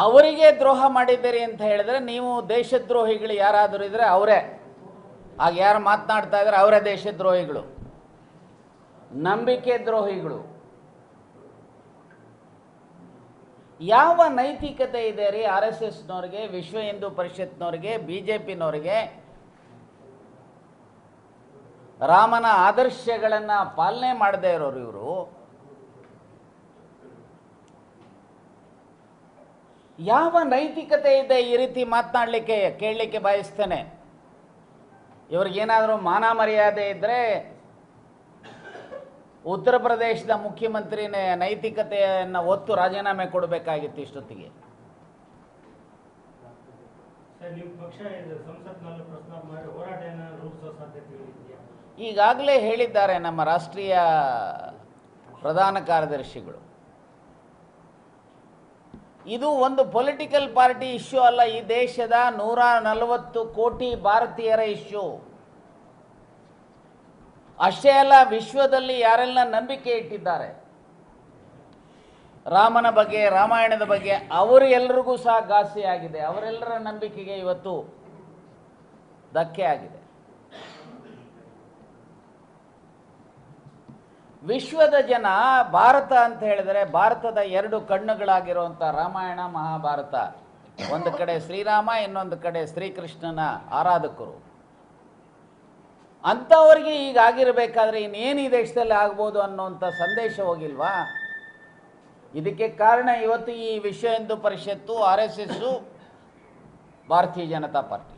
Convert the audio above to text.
ಅವರಿಗೆ ದ್ರೋಹ ಮಾಡಿದ್ದೀರಿ ಅಂತ ಹೇಳಿದ್ರೆ ನೀವು ದೇಶದ್ರೋಹಿಗಳು ಯಾರಾದರೂ ಇದ್ರೆ ಅವರೇ. ಆಗ ಯಾರು ಮಾತನಾಡ್ತಾ ಇದ್ದಾರೆ ಅವರೇ ದೇಶದ್ರೋಹಿಗಳು, ನಂಬಿಕೆ ದ್ರೋಹಿಗಳು. ಯಾವ ನೈತಿಕತೆ ಇದೆ ರೀ ಆರ್ ಎಸ್ ಎಸ್ನವ್ರಿಗೆ, ವಿಶ್ವ ಹಿಂದೂ ಪರಿಷತ್ನವ್ರಿಗೆ, ಬಿ ಜೆ ಪಿನವ್ರಿಗೆ? ರಾಮನ ಆದರ್ಶಗಳನ್ನು ಪಾಲನೆ ಮಾಡದೇ ಇರೋರು ಇವರು. ಯಾವ ನೈತಿಕತೆ ಇದೆ ಈ ರೀತಿ ಮಾತನಾಡಲಿಕ್ಕೆ? ಕೇಳಲಿಕ್ಕೆ ಬಯಸ್ತೇನೆ. ಇವ್ರಿಗೇನಾದರೂ ಮಾನ ಮರ್ಯಾದೆ ಇದ್ದರೆ ಉತ್ತರ ಪ್ರದೇಶದ ಮುಖ್ಯಮಂತ್ರಿನೇ ನೈತಿಕತೆಯನ್ನು ಒತ್ತು ರಾಜೀನಾಮೆ ಕೊಡಬೇಕಾಗಿತ್ತು ಇಷ್ಟೊತ್ತಿಗೆ. ಈಗಾಗಲೇ ಹೇಳಿದ್ದಾರೆ ನಮ್ಮ ರಾಷ್ಟ್ರೀಯ ಪ್ರಧಾನ ಕಾರ್ಯದರ್ಶಿಗಳು, ಇದು ಒಂದು ಪೊಲಿಟಿಕಲ್ ಪಾರ್ಟಿ ಇಶ್ಯೂ ಅಲ್ಲ, ಈ ದೇಶದ 140 ಕೋಟಿ ಭಾರತೀಯರ ಇಶ್ಯೂ. ಅಷ್ಟೇ ಅಲ್ಲ, ವಿಶ್ವದಲ್ಲಿ ಯಾರೆಲ್ಲ ನಂಬಿಕೆ ಇಟ್ಟಿದ್ದಾರೆ ರಾಮನ ಬಗ್ಗೆ, ರಾಮಾಯಣದ ಬಗ್ಗೆ, ಅವರೆಲ್ಲರಿಗೂ ಸಹ ಘಾಸಿ ಆಗಿದೆ. ಅವರೆಲ್ಲರ ನಂಬಿಕೆಗೆ ಇವತ್ತು ಧಕ್ಕೆ ಆಗಿದೆ. ವಿಶ್ವದ ಜನ ಭಾರತ ಅಂತ ಹೇಳಿದರೆ ಭಾರತದ 2 ಕಣ್ಣುಗಳಾಗಿರುವಂಥ ರಾಮಾಯಣ ಮಹಾಭಾರತ, ಒಂದು ಕಡೆ ಶ್ರೀರಾಮ, ಇನ್ನೊಂದು ಕಡೆ ಶ್ರೀಕೃಷ್ಣನ ಆರಾಧಕರು. ಅಂಥವ್ರಿಗೆ ಈಗ ಆಗಿರಬೇಕಾದ್ರೆ ಇನ್ನೇನು ಈ ದೇಶದಲ್ಲಿ ಆಗ್ಬೋದು ಅನ್ನೋಂಥ ಸಂದೇಶ ಹೋಗಿಲ್ವಾ? ಇದಕ್ಕೆ ಕಾರಣ ಇವತ್ತು ಈ ವಿಶ್ವ ಹಿಂದೂ ಪರಿಷತ್ತು, ಆರ್ ಎಸ್ ಎಸ್ಸು, ಭಾರತೀಯ ಜನತಾ ಪಾರ್ಟಿ.